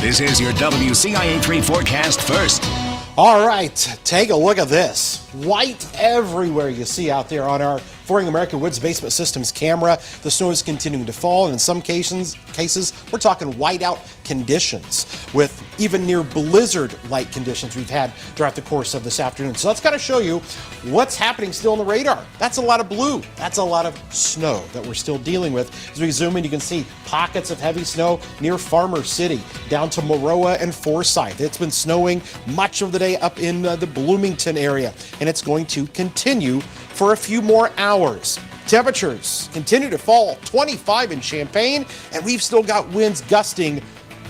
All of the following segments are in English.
This is your WCIA 3 forecast first. All right, take a look at this. White everywhere you see out there on our Flooring America Woods Basement Systems camera. The snow is continuing to fall, and in some cases we're talking whiteout conditions with even near blizzard-like conditions we've had throughout the course of this afternoon. So that's got to show you what's happening still on the radar. That's a lot of blue. That's a lot of snow that we're still dealing with. As we zoom in, you can see pockets of heavy snow near Farmer City, down to Maroa and Forsyth. It's been snowing much of the day up in the Bloomington area, and it's going to continue for a few more hours. Temperatures continue to fall, 25 in Champaign, and we've still got winds gusting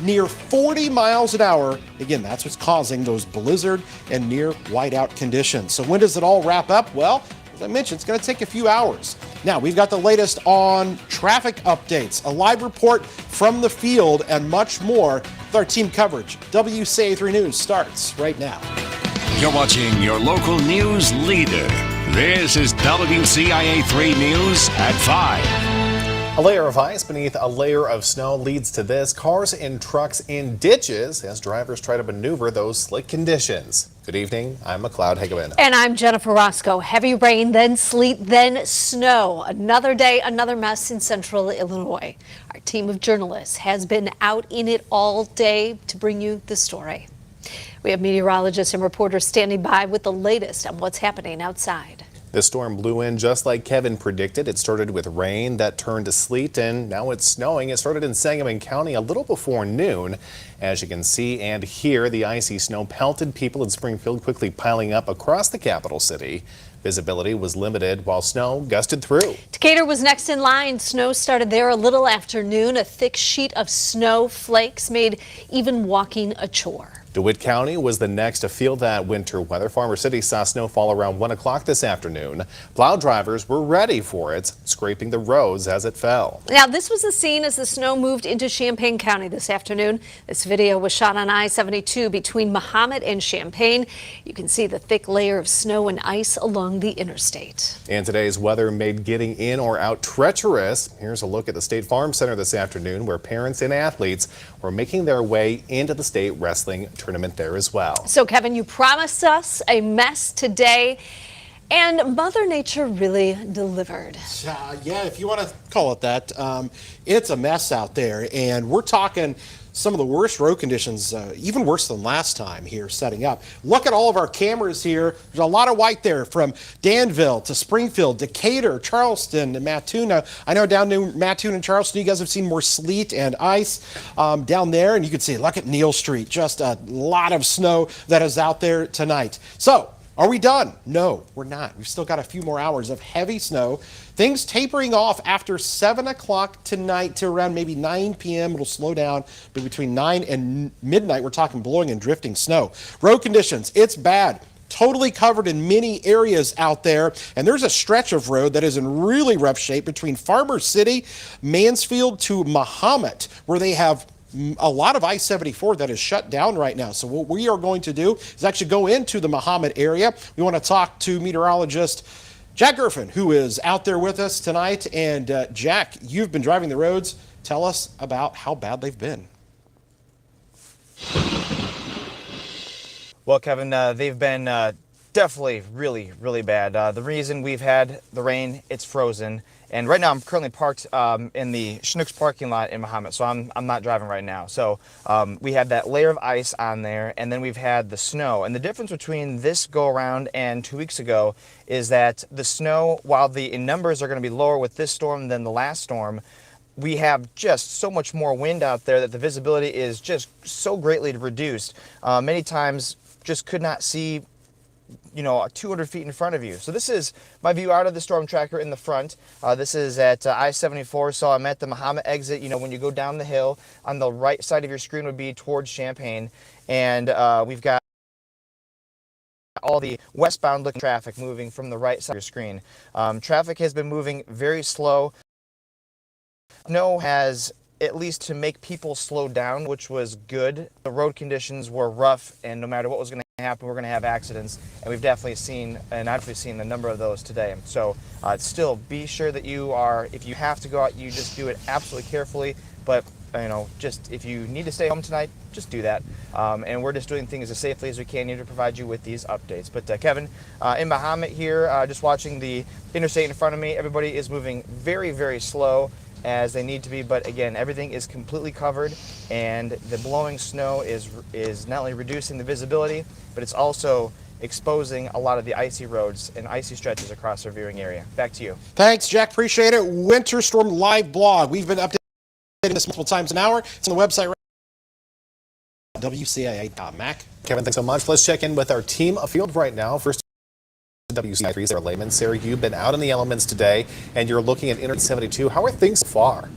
near 40 miles an hour. Again, that's what's causing those blizzard and near whiteout conditions. So when does it all wrap up? Well, as I mentioned, it's going to take a few hours. Now, we've got the latest on traffic updates, a live report from the field, and much more with our team coverage. WCIA 3 News starts right now. You're watching your local news leader. This is WCIA 3 News at 5. A layer of ice beneath a layer of snow leads to this. Cars and trucks in ditches as drivers try to maneuver those slick conditions. Good evening. I'm McLeod Hageman. And I'm Jennifer Roscoe. Heavy rain, then sleet, then snow. Another day, another mess in central Illinois. Our team of journalists has been out in it all day to bring you the story. We have meteorologists and reporters standing by with the latest on what's happening outside. The storm blew in just like Kevin predicted. It started with rain that turned to sleet, and now it's snowing. It started in Sangamon County a little before noon. As you can see and hear, the icy snow pelted people in Springfield, quickly piling up across the capital city. Visibility was limited while snow gusted through. Decatur was next in line. Snow started there a little after noon. A thick sheet of snow flakes made even walking a chore. DeWitt County was the next to feel that winter weather. Farmer City saw snowfall around 1 o'clock this afternoon. Plow drivers were ready for it, scraping the roads as it fell. Now, this was the scene as the snow moved into Champaign County this afternoon. This video was shot on I-72 between Mahomet and Champaign. You can see the thick layer of snow and ice along the interstate. And today's weather made getting in or out treacherous. Here's a look at the State Farm Center this afternoon, where parents and athletes were making their way into the state wrestling tournament there as well. So, Kevin, you promised us a mess today, and Mother Nature really delivered. Yeah, if you want to call it that. It's a mess out there, and we're talking some of the worst road conditions, even worse than last time here setting up. Look at all of our cameras here. There's a lot of white there from Danville to Springfield, Decatur, Charleston, and Mattoon. I know down near Mattoon and Charleston, you guys have seen more sleet and ice down there. And you can see, look at Neal Street, just a lot of snow that is out there tonight. So, are we done? No, we're not. We've still got a few more hours of heavy snow. Things tapering off after 7 o'clock tonight to around maybe 9 p.m. It'll slow down, but between 9 and midnight, we're talking blowing and drifting snow. Road conditions, it's bad. Totally covered in many areas out there, and there's a stretch of road that is in really rough shape between Farmer City, Mansfield to Mahomet, where they have a lot of I-74 that is shut down right now. So what we are going to do is actually go into the Mahomet area. We want to talk to meteorologist Jack GERFEN, who is out there with us tonight. And Jack, you've been driving the roads. Tell us about how bad they've been. Well, Kevin, they've been definitely really, really bad. The reason we've had the rain, it's frozen. And right now I'm currently parked in the Schnucks parking lot in Mahomet, so I'm not driving right now. So we had that layer of ice on there, and then we've had the snow. And the difference between this go-around and 2 weeks ago is that the snow, while the numbers are going to be lower with this storm than the last storm, we have just so much more wind out there that the visibility is just so greatly reduced. Many times just could not see 200 feet in front of you. So this is my view out of the storm tracker in the front. This is at I-74, so I'm at the Mahomet exit. When you go down the hill, on the right side of your screen would be towards Champaign, and we've got all the westbound looking traffic moving from the right side of your screen. Traffic has been moving very slow. Snow has, at least to make people slow down, which was good. The road conditions were rough, and no matter what was going to happen, we're going to have accidents, and we've definitely seen, and I've seen a number of those today. So still be sure that you are, if you have to go out, you just do it absolutely carefully, but just if you need to stay home tonight, just do that. And we're just doing things as safely as we can here to provide you with these updates. But Kevin, in Mahomet here, just watching the interstate in front of me, everybody is moving very, very slow as they need to be. But again, everything is completely covered, and the blowing snow is not only reducing the visibility, but it's also exposing a lot of the icy roads and icy stretches across our viewing area. Back to you. Thanks, Jack. Appreciate it. Winter Storm Live blog. We've been updating this multiple times an hour. It's on the website right now, WCIA. Mac. Kevin, thanks so much. Let's check in with our team afield right now. First, WCIA, Sarah Lehman. Sarah, you've been out in the elements today, and you're looking at Interstate 72. How are things so far?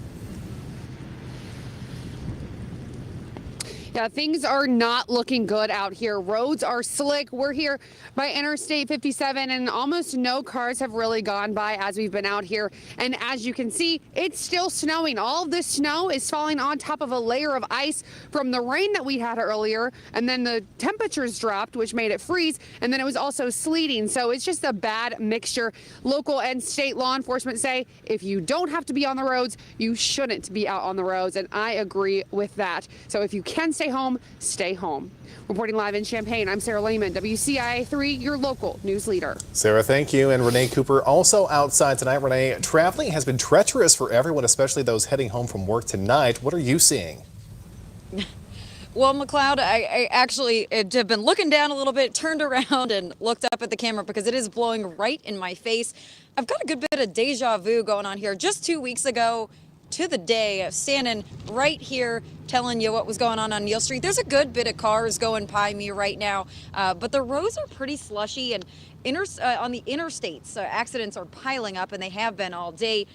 Yeah, things are not looking good out here. Roads are slick. We're here by Interstate 57, and almost no cars have really gone by as we've been out here. And as you can see, it's still snowing. All of this snow is falling on top of a layer of ice from the rain that we had earlier, and then the temperatures dropped, which made it freeze, and then it was also sleeting. So it's just a bad mixture. Local and state law enforcement say if you don't have to be on the roads, you shouldn't be out on the roads, and I agree with that. So if you can stay home, stay home. Reporting live in Champaign, I'm Sarah Lehman, WCIA 3, your local news leader. Sarah, thank you. And Renee Cooper also outside tonight. Renee, traveling has been treacherous for everyone, especially those heading home from work tonight. What are you seeing? Well, McLeod, I actually have been looking down a little bit, turned around and looked up at the camera because it is blowing right in my face. I've got a good bit of deja vu going on here. Just 2 weeks ago, to the day, standing right here telling you what was going on Neal Street. There's a good bit of cars going by me right now, but the roads are pretty slushy, and on the interstates, accidents are piling up, and they have been all day.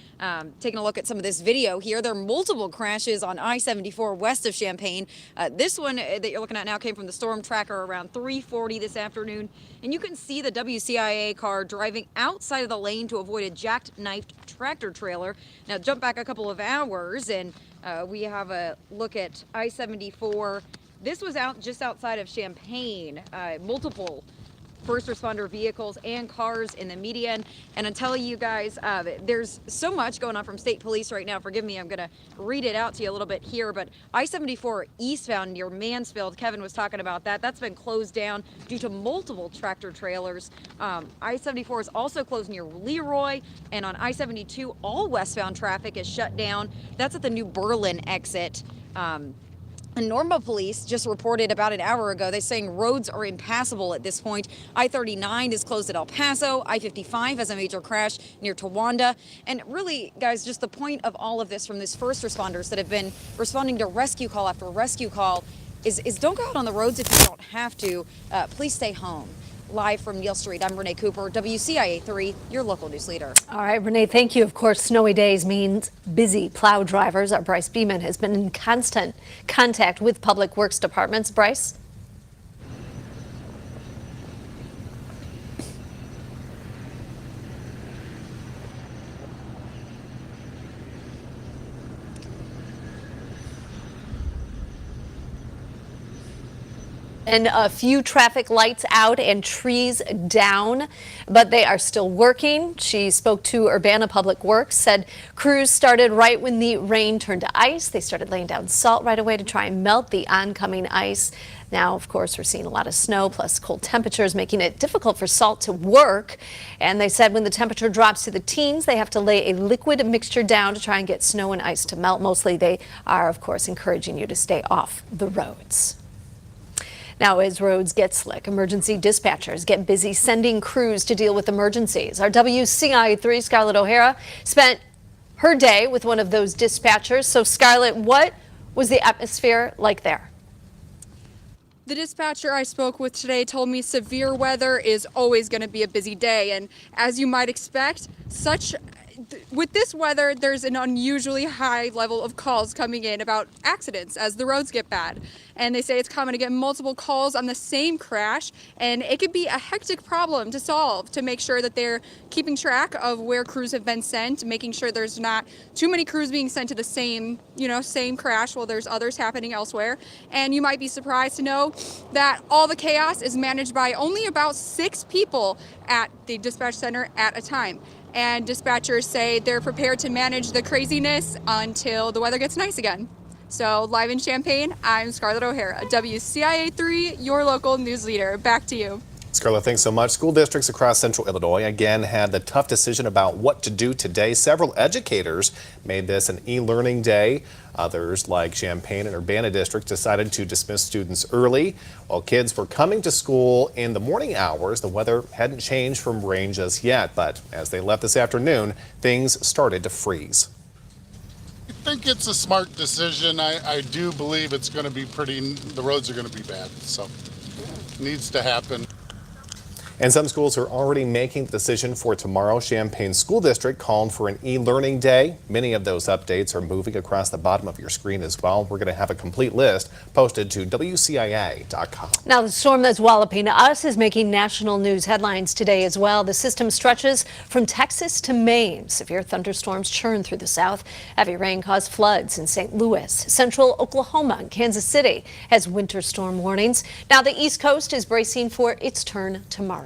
Taking a look at some of this video here, there are multiple crashes on I-74 west of Champaign. This one that you're looking at now came from the storm tracker around 3:40 this afternoon, and you can see the WCIA car driving outside of the lane to avoid a jackknifed tractor trailer. Now jump back a couple of hours, and we have a look at I-74. This was just outside of Champaign. Multiple first responder vehicles and cars in the median. And I tell you guys, there's so much going on from state police right now. Forgive me, I'm going to read it out to you a little bit here. But I-74 eastbound near Mansfield, Kevin was talking about that. That's been closed down due to multiple tractor trailers. I-74 is also closed near Leroy. And on I-72, all westbound traffic is shut down. That's at the New Berlin exit. And Norma police just reported about an hour ago, they're saying roads are impassable at this point. I-39 is closed at El Paso. I-55 has a major crash near Towanda. And really, guys, just the point of all of this from these first responders that have been responding to rescue call after rescue call is don't go out on the roads if you don't have to. Please stay home. Live from Neal Street, I'm Renee Cooper, WCIA 3, your local news leader. All right, Renee, thank you. Of course, snowy days means busy plow drivers. Our Bryce Beeman has been in constant contact with public works departments. Bryce? And a few traffic lights out and trees down, but they are still working. She spoke to Urbana Public Works, said crews started right when the rain turned to ice. They started laying down salt right away to try and melt the oncoming ice. Now, of course, we're seeing a lot of snow plus cold temperatures making it difficult for salt to work. And they said when the temperature drops to the teens, they have to lay a liquid mixture down to try and get snow and ice to melt. Mostly they are, of course, encouraging you to stay off the roads. Now, as roads get slick, emergency dispatchers get busy sending crews to deal with emergencies. Our WCIA3 Scarlett O'Hara spent her day with one of those dispatchers. So, Scarlett, what was the atmosphere like there? The dispatcher I spoke with today told me severe weather is always going to be a busy day. And as you might expect, with this weather, there's an unusually high level of calls coming in about accidents as the roads get bad. And they say it's common to get multiple calls on the same crash, and it could be a hectic problem to solve to make sure that they're keeping track of where crews have been sent, making sure there's not too many crews being sent to the same crash while there's others happening elsewhere. And you might be surprised to know that all the chaos is managed by only about 6 people at the dispatch center at a time. And dispatchers say they're prepared to manage the craziness until the weather gets nice again. So live in Champaign, I'm Scarlett O'Hara, WCIA 3, your local news leader. Back to you. Scarlett, thanks so much. School districts across central Illinois again had the tough decision about what to do today. Several educators made this an e-learning day. Others, like Champaign and Urbana districts, decided to dismiss students early. While kids were coming to school in the morning hours, the weather hadn't changed from rain just yet. But as they left this afternoon, things started to freeze. I think it's a smart decision. I do believe it's going to be the roads are going to be bad, so it needs to happen. And some schools are already making the decision for tomorrow. Champaign School District called for an e-learning day. Many of those updates are moving across the bottom of your screen as well. We're going to have a complete list posted to WCIA.com. Now, the storm that's walloping us is making national news headlines today as well. The system stretches from Texas to Maine. Severe thunderstorms churn through the south. Heavy rain caused floods in St. Louis. Central Oklahoma and Kansas City has winter storm warnings. Now, the East Coast is bracing for its turn tomorrow.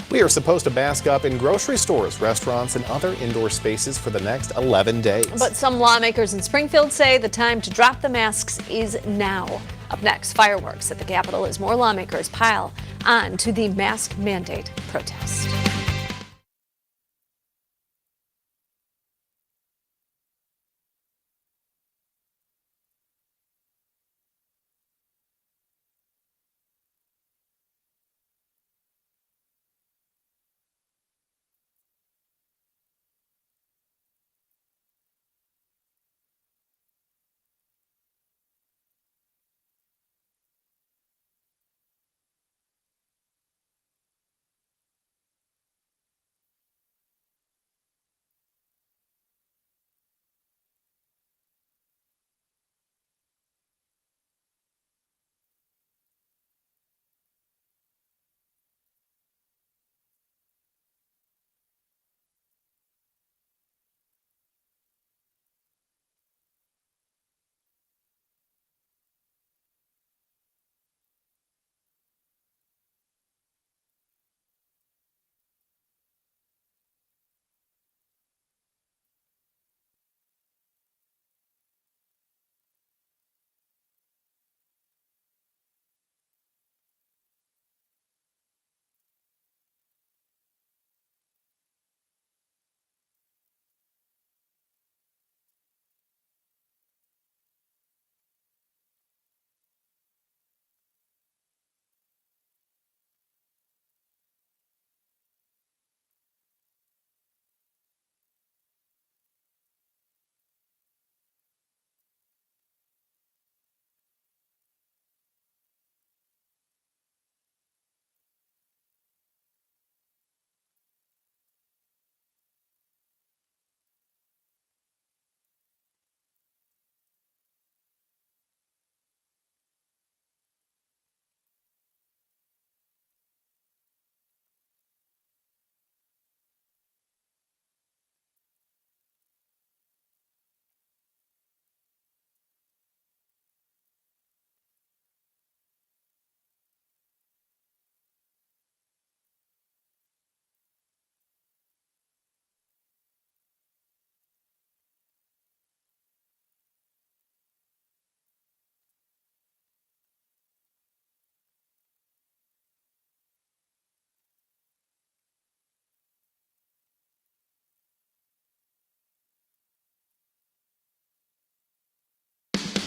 We are supposed to mask up in grocery stores, restaurants, and other indoor spaces for the next 11 days. But some lawmakers in Springfield say the time to drop the masks is now. Up next, fireworks at the Capitol as more lawmakers pile on to the mask mandate protest.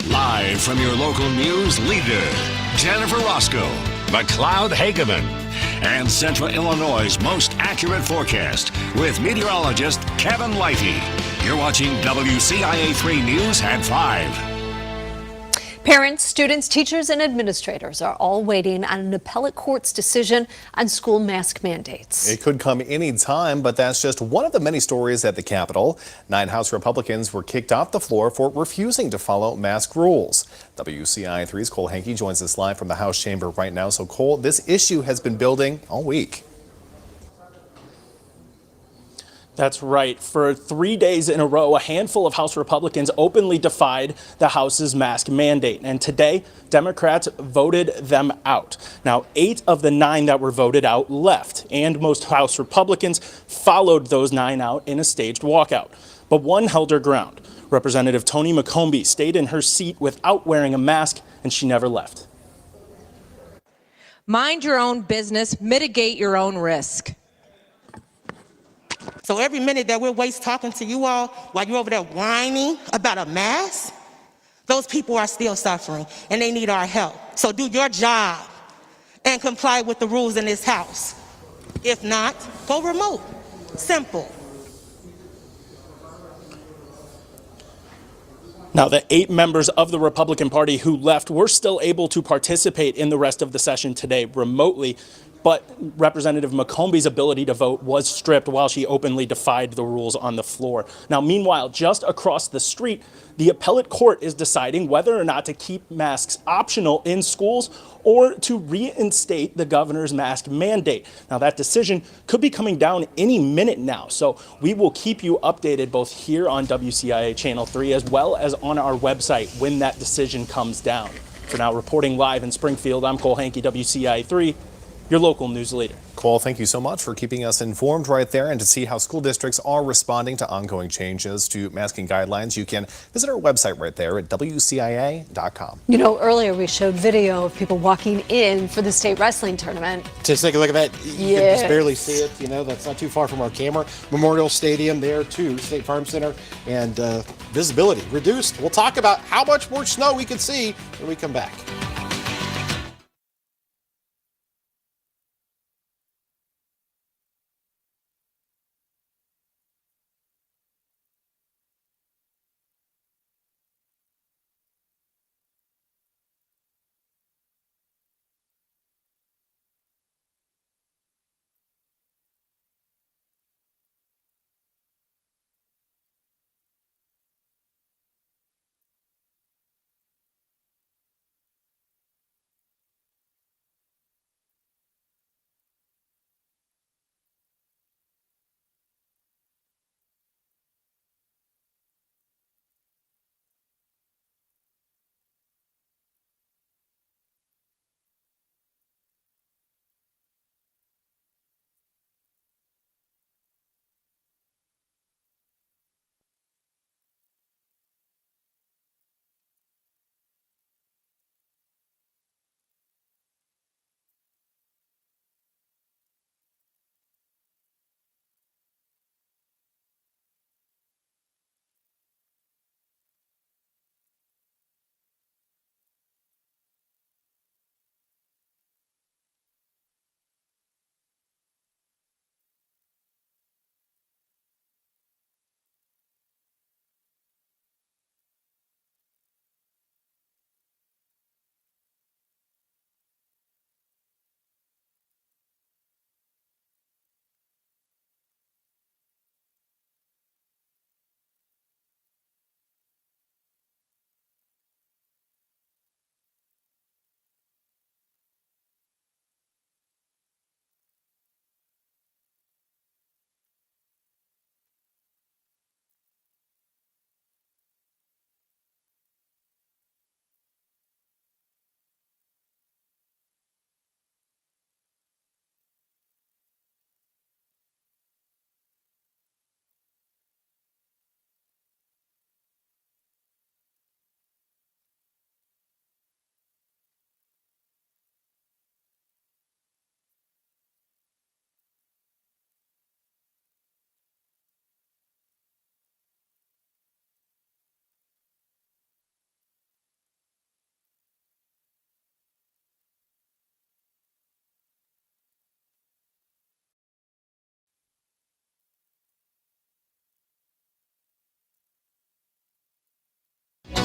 Live from your local news leader, Jennifer Roscoe, McLeod Hageman, and Central Illinois' most accurate forecast with meteorologist Kevin Lighty. You're watching WCIA 3 News at 5. Parents, students, teachers, and administrators are all waiting on an appellate court's decision on school mask mandates. It could come any time, but that's just one of the many stories at the Capitol. 9 House Republicans were kicked off the floor for refusing to follow mask rules. WCIA 3's Cole Hankey joins us live from the House chamber right now. So, Cole, this issue has been building all week. That's right. For 3 days in a row, a handful of House Republicans openly defied the House's mask mandate. And today, Democrats voted them out. Now, 8 of the 9 that were voted out left, and most House Republicans followed those 9 out in a staged walkout. But one held her ground. Representative Toni McCombie stayed in her seat without wearing a mask, and she never left. Mind your own business, mitigate your own risk. So every minute that we're waste talking to you all while you're over there whining about a mask, those people are still suffering and they need our help. So do your job and comply with the rules in this house. If not, go remote. Simple. Now, the 8 members of the Republican Party who left were still able to participate in the rest of the session today remotely, but Representative McCombie's ability to vote was stripped while she openly defied the rules on the floor. Now, meanwhile, just across the street, the appellate court is deciding whether or not to keep masks optional in schools or to reinstate the governor's mask mandate. Now, that decision could be coming down any minute now, so we will keep you updated both here on WCIA Channel 3 as well as on our website when that decision comes down. For now, reporting live in Springfield, I'm Cole Hankey, WCIA 3. Your local news leader. Cole, thank you so much for keeping us informed right there. And to see how school districts are responding to ongoing changes to masking guidelines, you can visit our website right there at WCIA.com. You know, earlier we showed video of people walking in for the state wrestling tournament. Just take a look at that. You can just barely see it. You know, that's not too far from our camera. Memorial Stadium there too, State Farm Center, and visibility reduced. We'll talk about how much more snow we could see when we come back.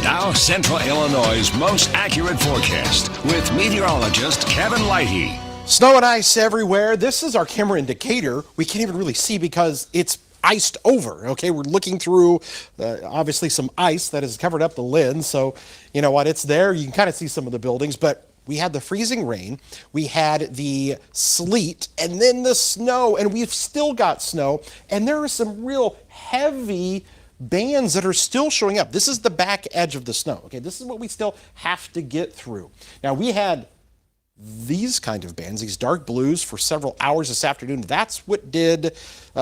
Now, Central Illinois' most accurate forecast with meteorologist Kevin Lighty. Snow and ice everywhere. This is our camera indicator. We can't even really see because it's iced over. Okay, we're looking through obviously some ice that has covered up the lens. So, you know what, it's there. You can kind of see some of the buildings, but we had the freezing rain, we had the sleet, and then the snow, and we've still got snow. And there are some real heavy bands that are still showing up. This is the back edge of the snow. Okay, this is what we still have to get through. Now, we had these kind of bands, these dark blues, for several hours this afternoon. That's what did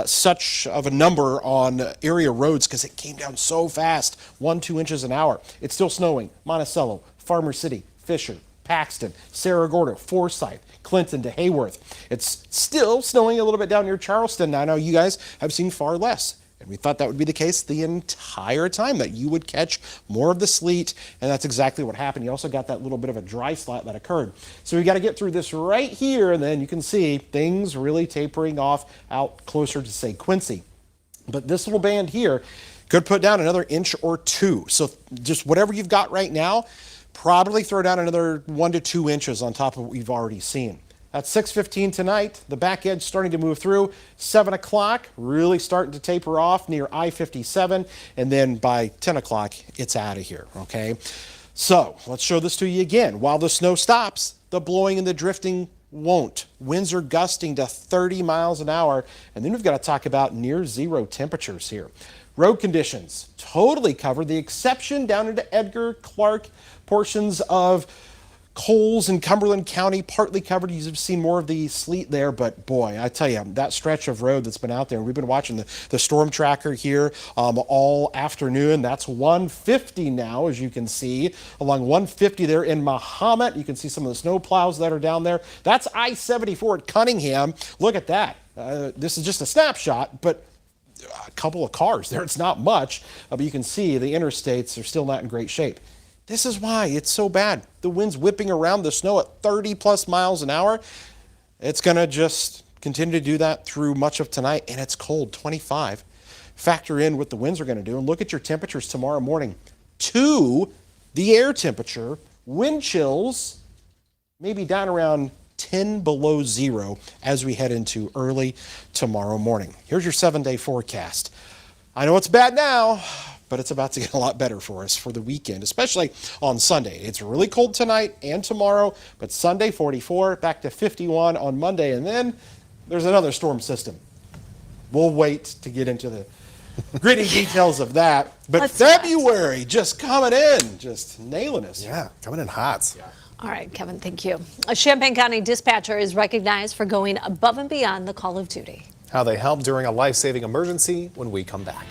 such of a number on area roads, because it came down so fast, 1-2 inches an hour. It's still snowing. Monticello, Farmer City, Fisher, Paxton, Cerro Gordo, Forsyth, Clinton to Hayworth. It's still snowing a little bit down near Charleston. I know you guys have seen far less. And we thought that would be the case the entire time, that you would catch more of the sleet, and that's exactly what happened. You also got that little bit of a dry slot that occurred. So we got to get through this right here, and then you can see things really tapering off out closer to, say, Quincy. But this little band here could put down another inch or two. So just whatever you've got right now, probably throw down another 1 to 2 inches on top of what we've already seen. At 6:15 tonight, the back edge starting to move through. 7 o'clock, really starting to taper off near I-57. And then by 10 o'clock, it's out of here, okay? So let's show this to you again. While the snow stops, the blowing and the drifting won't. Winds are gusting to 30 miles an hour. And then we've got to talk about near zero temperatures here. Road conditions, totally covered. The exception down into Edgar, Clark, portions of Coles and Cumberland County, partly covered. You've seen more of the sleet there, but boy, I tell you, that stretch of road that's been out there, we've been watching the storm tracker here all afternoon. That's 150 now, as you can see. Along 150 there in Mahomet, you can see some of the snow plows that are down there. That's I-74 at Cunningham. Look at that. This is just a snapshot, but a couple of cars there. It's not much, but you can see the interstates are still not in great shape. This is why it's so bad. The wind's whipping around the snow at 30 plus miles an hour. It's going to just continue to do that through much of tonight, and it's cold, 25. Factor in what the winds are going to do, and look at your temperatures tomorrow morning. The air temperature, wind chills, maybe down around 10 below zero as we head into early tomorrow morning. Here's your 7-day forecast. I know it's bad now, but it's about to get a lot better for us for the weekend, especially on Sunday. It's really cold tonight and tomorrow, but Sunday 44, back to 51 on Monday, and then there's another storm system. We'll wait to get into the gritty details of that, but February just coming in, just nailing us. Yeah, coming in hot. Yeah. All right, Kevin, thank you. A Champaign County dispatcher is recognized for going above and beyond the call of duty. How they help during a life-saving emergency when we come back.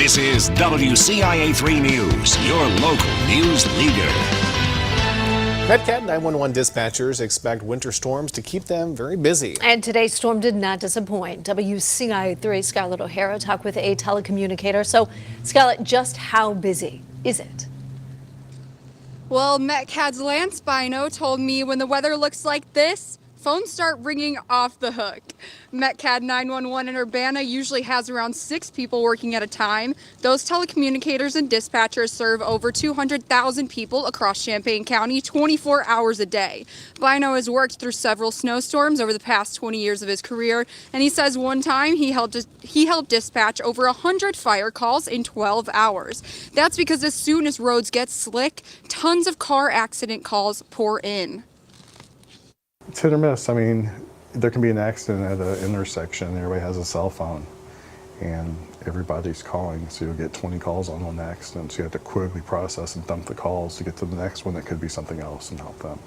This is WCIA 3 News, your local news leader. Medcat 911 dispatchers expect winter storms to keep them very busy. And today's storm did not disappoint. WCIA 3 Scarlett O'Hara talked with a telecommunicator. So, Scarlett, just how busy is it? Well, Metcad's Lance Bino told me when the weather looks like this, phones start ringing off the hook. Metcad 911 in Urbana usually has around 6 people working at a time. Those telecommunicators and dispatchers serve over 200,000 people across Champaign County 24 hours a day. Bino has worked through several snowstorms over the past 20 years of his career, and he says one time he helped dispatch over 100 fire calls in 12 hours. That's because as soon as roads get slick, tons of car accident calls pour in. It's hit or miss. I mean, there can be an accident at an intersection. Everybody has a cell phone, and everybody's calling. So you'll get 20 calls on one accident. So you have to quickly process and dump the calls to get to the next one that could be something else and help them.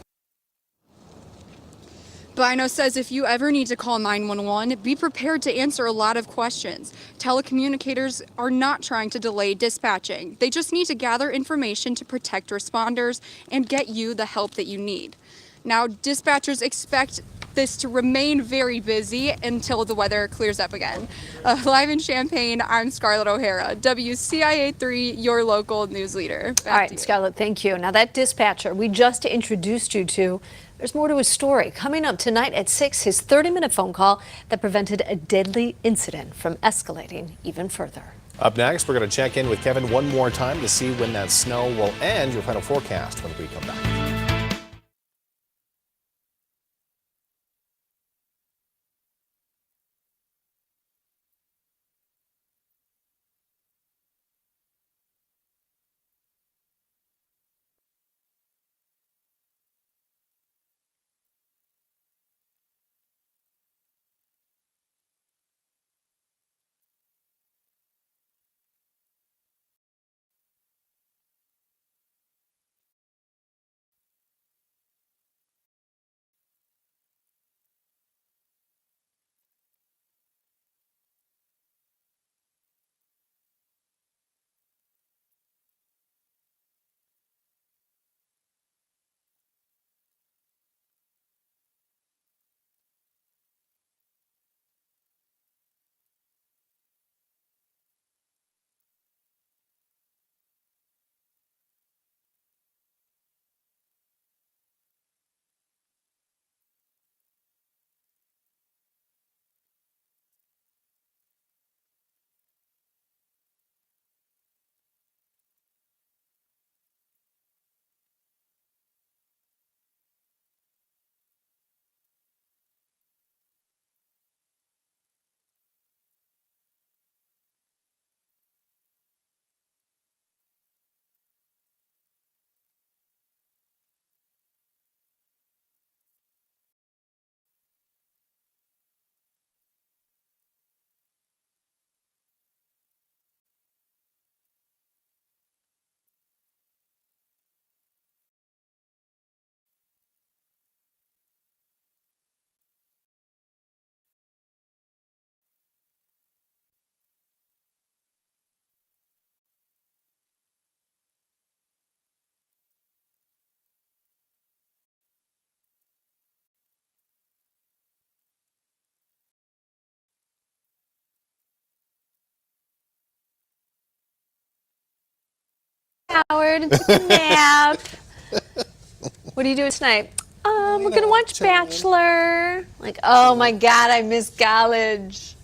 Bino says if you ever need to call 911, be prepared to answer a lot of questions. Telecommunicators are not trying to delay dispatching. They just need to gather information to protect responders and get you the help that you need. Now, dispatchers expect this to remain very busy until the weather clears up again. Live in Champaign, I'm Scarlett O'Hara, WCIA 3, your local news leader. All right, Scarlett, thank you. Now, that dispatcher we just introduced you to, there's more to his story. Coming up tonight at 6, his 30-minute phone call that prevented a deadly incident from escalating even further. Up next, we're going to check in with Kevin one more time to see when that snow will end. Your final forecast when we come back. Howard, and took a nap. What are you doing tonight? We're gonna watch Bachelor. Like, oh my God, I miss college.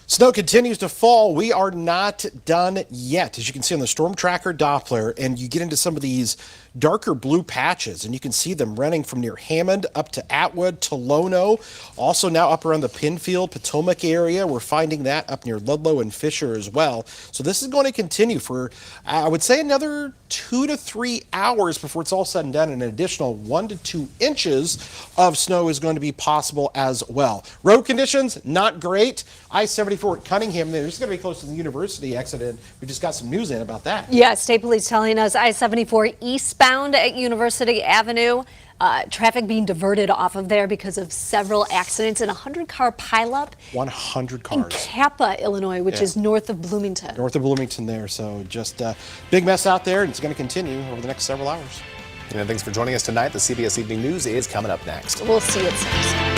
Snow continues to fall. We are not done yet. As you can see on the Storm Tracker Doppler, and you get into some of these darker blue patches, and you can see them running from near Hammond up to Atwood to Lono. Also now up around the Pinfield, Potomac area. We're finding that up near Ludlow and Fisher as well. So this is going to continue for, I would say, another 2 to 3 hours before it's all said and done. And an additional 1 to 2 inches of snow is going to be possible as well. Road conditions, not great. I-74 at Cunningham, there's going to be close to the university exit, and we just got some news in about that. Yeah, State Police telling us I-74 eastbound at University Avenue. Traffic being diverted off of there because of several accidents and a 100-car pileup 100 in cars. Kappa, Illinois, which is north of Bloomington. North of Bloomington there. So just a big mess out there, and it's going to continue over the next several hours. And thanks for joining us tonight. The CBS Evening News is coming up next. We'll see you at 6.